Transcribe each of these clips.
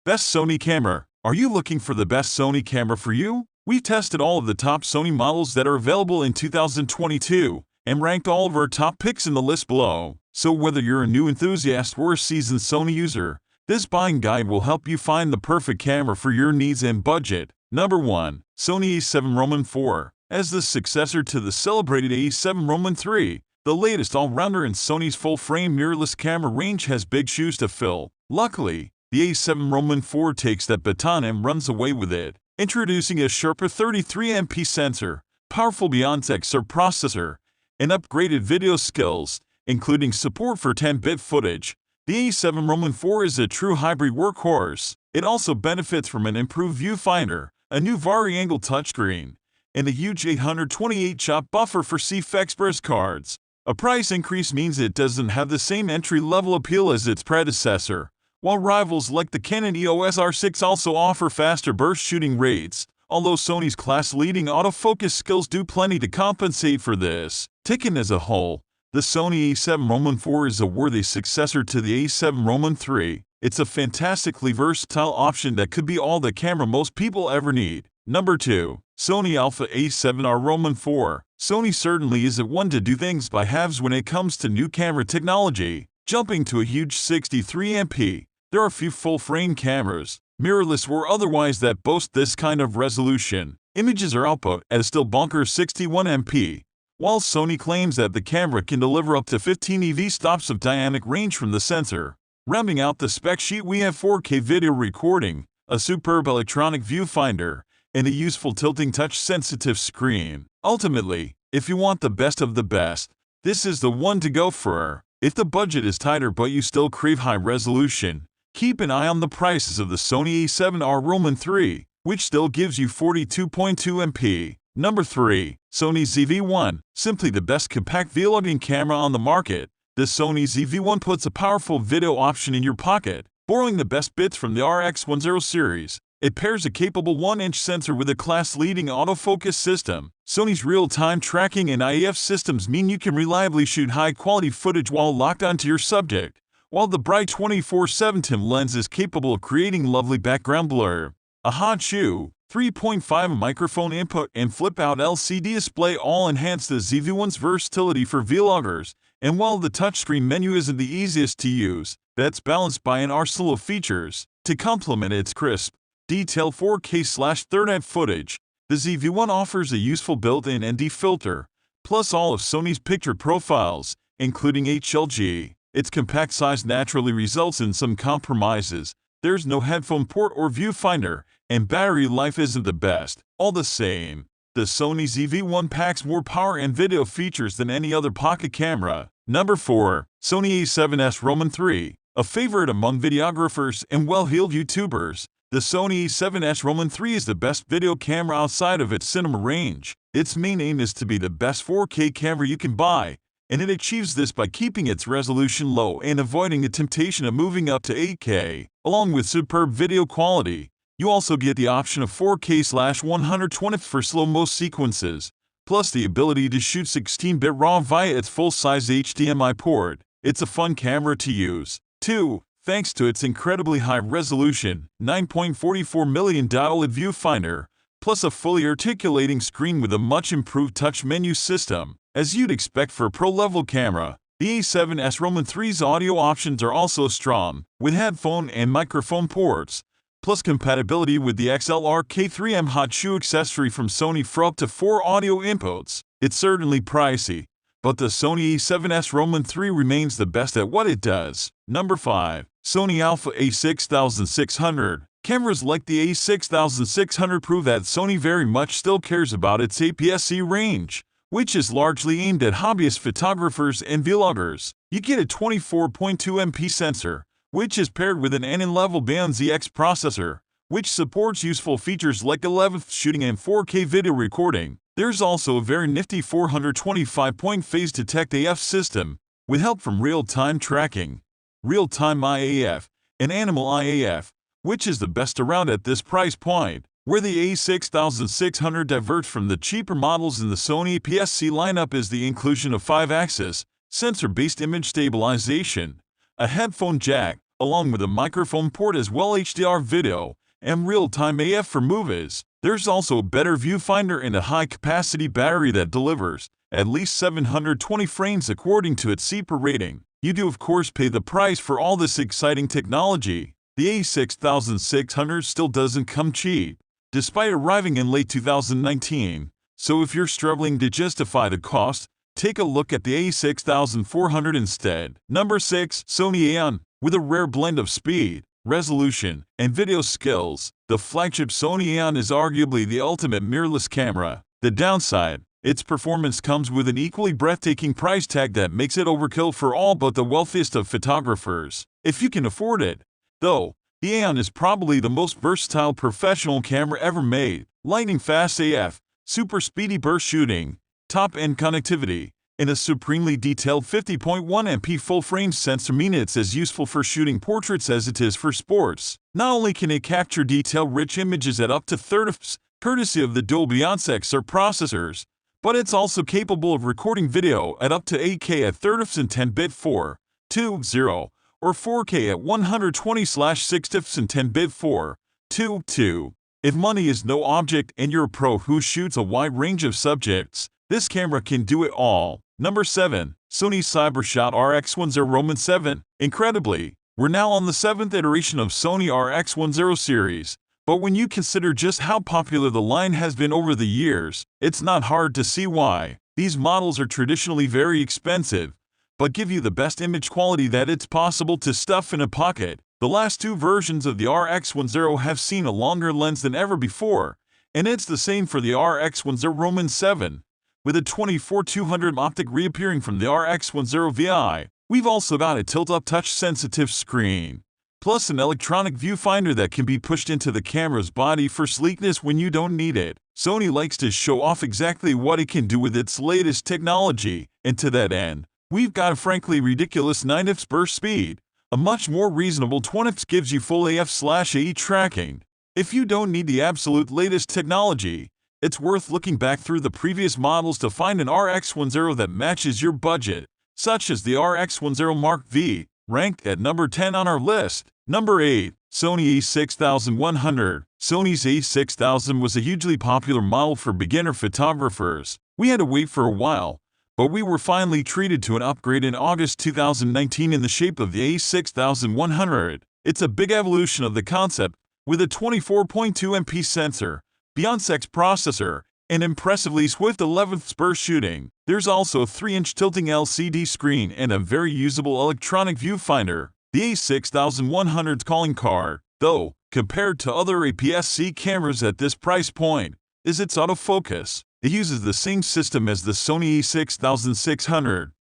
Best Sony camera. Are you looking for the best Sony camera for you? We've tested all of the top Sony models that are available in 2022 and ranked all of our top picks in the list below. So whether you're a new enthusiast or a seasoned Sony user, this buying guide will help you find the perfect camera for your needs and budget. Number 1. Sony A7 IV. As the successor to the celebrated A7 III, the latest all-rounder in Sony's full-frame mirrorless camera range has big shoes to fill. Luckily, the A7 IV takes that baton and runs away with it, introducing a sharper 33MP sensor, powerful beyond XR processor, and upgraded video skills, including support for 10-bit footage. The A7 IV is a true hybrid workhorse. It also benefits from an improved viewfinder, a new vari-angle touchscreen, and a huge 828-chop buffer for CF Express cards. A price increase means it doesn't have the same entry-level appeal as its predecessor, while rivals like the Canon EOS R6 also offer faster burst shooting rates, although Sony's class-leading autofocus skills do plenty to compensate for this. Taken as a whole, the Sony A7 IV is a worthy successor to the A7 III. It's a fantastically versatile option that could be all the camera most people ever need. Number 2. Sony Alpha A7R IV. Sony certainly isn't one to do things by halves when it comes to new camera technology. Jumping to a huge 63MP, there are few full-frame cameras, mirrorless or otherwise, that boast this kind of resolution. Images are output at a still bonkers 61MP, while Sony claims that the camera can deliver up to 15 EV stops of dynamic range from the sensor. Rounding out the spec sheet, we have 4K video recording, a superb electronic viewfinder, and a useful tilting touch-sensitive screen. Ultimately, if you want the best of the best, this is the one to go for. If the budget is tighter but you still crave high resolution, keep an eye on the prices of the Sony A7R III, which still gives you 42.2MP. Number 3. Sony ZV-1. Simply the best compact vlogging camera on the market. The Sony ZV-1 puts a powerful video option in your pocket, borrowing the best bits from the RX10 series. It pairs a capable 1-inch sensor with a class-leading autofocus system. Sony's real-time tracking and IEF systems mean you can reliably shoot high-quality footage while locked onto your subject, while the bright 24/7 TIM lens is capable of creating lovely background blur. A hot shoe, 3.5 microphone input, and flip-out LCD display all enhance the ZV-1's versatility for vloggers. And while the touchscreen menu isn't the easiest to use, that's balanced by an arsenal of features to complement its crisp, detailed 4K/30 footage. The ZV-1 offers a useful built-in ND filter, plus all of Sony's picture profiles, including HLG. Its compact size naturally results in some compromises. There's no headphone port or viewfinder, and battery life isn't the best. All the same, the Sony ZV-1 packs more power and video features than any other pocket camera. Number 4. Sony A7S III. A favorite among videographers and well-heeled YouTubers, the Sony A7S III is the best video camera outside of its cinema range. Its main aim is to be the best 4K camera you can buy, and it achieves this by keeping its resolution low and avoiding the temptation of moving up to 8K. Along with superb video quality, you also get the option of 4K/120 for slow-mo sequences, plus the ability to shoot 16-bit RAW via its full-size HDMI port. It's a fun camera to use, too, thanks to its incredibly high-resolution, 9.44 million OLED viewfinder, plus a fully articulating screen with a much-improved touch menu system. As you'd expect for a pro-level camera, the A7S III's audio options are also strong, with headphone and microphone ports, plus compatibility with the XLR K3M hot shoe accessory from Sony for up to 4 audio inputs. It's certainly pricey, but the Sony A7S III remains the best at what it does. Number 5. Sony Alpha A6100. Cameras like the A6100 prove that Sony very much still cares about its APS-C range, which is largely aimed at hobbyist photographers and vloggers. You get a 24.2MP sensor, which is paired with an N-level band ZX processor, which supports useful features like 11th shooting and 4K video recording. There's also a very nifty 425-point phase detect AF system, with help from real-time tracking, real-time IAF, and animal IAF, which is the best around at this price point. Where the A6100 diverts from the cheaper models in the Sony APS-C lineup is the inclusion of 5-axis, sensor-based image stabilization, a headphone jack, along with a microphone port as well HDR video, and real-time AF for movies. There's also a better viewfinder and a high-capacity battery that delivers at least 720 frames according to its CPR rating. You do of course pay the price for all this exciting technology. The A6100 still doesn't come cheap, despite arriving in late 2019. So if you're struggling to justify the cost, take a look at the A6400 instead. Number 6. Sony A1. With a rare blend of speed, resolution, and video skills, the flagship Sony A1 is arguably the ultimate mirrorless camera. The downside: its performance comes with an equally breathtaking price tag that makes it overkill for all but the wealthiest of photographers. If you can afford it, though, the A1 is probably the most versatile professional camera ever made. Lightning-fast AF, super speedy burst shooting, top-end connectivity, and a supremely detailed 50.1 MP full-frame sensor mean it's as useful for shooting portraits as it is for sports. Not only can it capture detail-rich images at up to 30 fps, courtesy of the Dolby XR processors, but it's also capable of recording video at up to 8K at 30 fps and 10-bit 4.20, or 4K at 120/60 fps and 10-bit 4.22. If money is no object and you're a pro who shoots a wide range of subjects, this camera can do it all. Number 7. Sony CyberShot RX10 Incredibly, we're now on the 7th iteration of Sony RX10 series, but when you consider just how popular the line has been over the years, it's not hard to see why. These models are traditionally very expensive, but give you the best image quality that it's possible to stuff in a pocket. The last two versions of the RX10 have seen a longer lens than ever before, and it's the same for the RX10 with a 24-200 optic reappearing from the RX10 VI. We've also got a tilt-up touch-sensitive screen, plus an electronic viewfinder that can be pushed into the camera's body for sleekness when you don't need it. Sony likes to show off exactly what it can do with its latest technology, and to that end, we've got a frankly ridiculous 9 fps burst speed. A much more reasonable 20 fps gives you full AF/AE tracking. If you don't need the absolute latest technology, it's worth looking back through the previous models to find an RX10 that matches your budget, such as the RX10 Mark V, ranked at number 10 on our list. Number 8. Sony A6100. Sony's A6000 was a hugely popular model for beginner photographers. We had to wait for a while, but we were finally treated to an upgrade in August 2019 in the shape of the A6100. It's a big evolution of the concept, with a 24.2 MP sensor, Beyond-X processor, and impressively swift 11th burst shooting. There's also a 3-inch tilting LCD screen and a very usable electronic viewfinder. The A6100's calling card, though, compared to other APS-C cameras at this price point, is its autofocus. It uses the same system as the Sony A6600,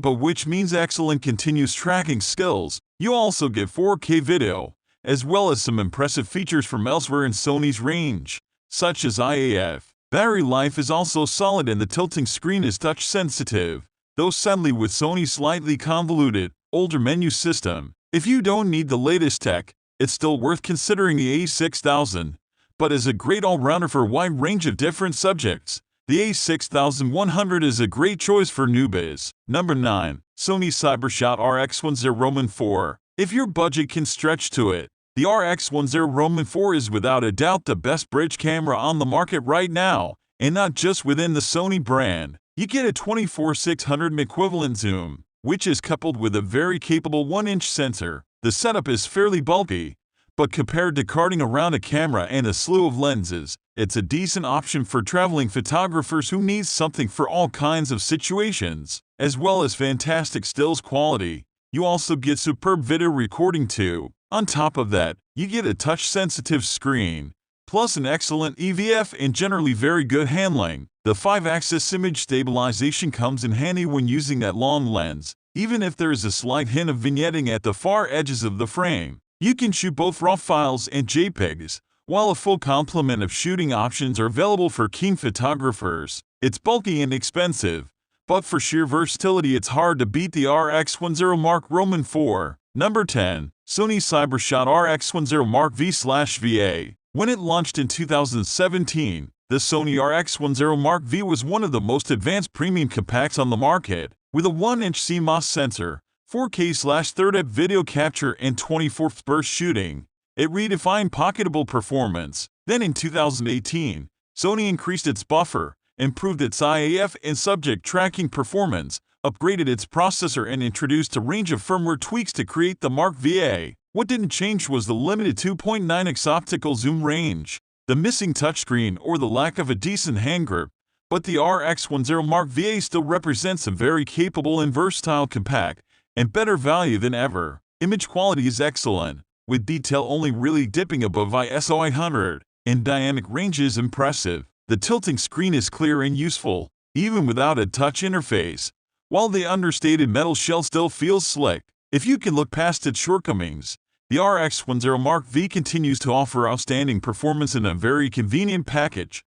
but which means excellent continuous tracking skills. You also get 4K video, as well as some impressive features from elsewhere in Sony's range, such as IAF. Battery life is also solid and the tilting screen is touch-sensitive, though sadly with Sony's slightly convoluted, older menu system. If you don't need the latest tech, it's still worth considering the A6000, but as a great all-rounder for a wide range of different subjects, the A6100 is a great choice for newbies. Number 9. Sony CyberShot RX10 IV. If your budget can stretch to it, the RX10 IV is without a doubt the best bridge camera on the market right now, and not just within the Sony brand. You get a 24-600 equivalent zoom, which is coupled with a very capable 1-inch sensor. The setup is fairly bulky, but compared to carting around a camera and a slew of lenses, it's a decent option for traveling photographers who need something for all kinds of situations, as well as fantastic stills quality. You also get superb video recording too. On top of that, you get a touch-sensitive screen, plus an excellent EVF and generally very good handling. The 5-axis image stabilization comes in handy when using that long lens, even if there is a slight hint of vignetting at the far edges of the frame. You can shoot both RAW files and JPEGs, while a full complement of shooting options are available for keen photographers. It's bulky and expensive, but for sheer versatility it's hard to beat the RX10 Mark IV. Number 10. Sony CyberShot RX10 Mark V/VA. When it launched in 2017, the Sony RX10 Mark V was one of the most advanced premium compacts on the market. With a 1-inch CMOS sensor, 4K/30 video capture and 24th burst shooting. It redefined pocketable performance. Then in 2018, Sony increased its buffer, improved its IAF and subject tracking performance, upgraded its processor and introduced a range of firmware tweaks to create the Mark VA. What didn't change was the limited 2.9x optical zoom range, the missing touchscreen, or the lack of a decent hand grip. But the RX10 Mark VA still represents a very capable and versatile compact, and better value than ever. Image quality is excellent, with detail only really dipping above ISO 800, and dynamic range is impressive. The tilting screen is clear and useful, even without a touch interface, while the understated metal shell still feels slick. If you can look past its shortcomings, the RX10 Mark V continues to offer outstanding performance in a very convenient package.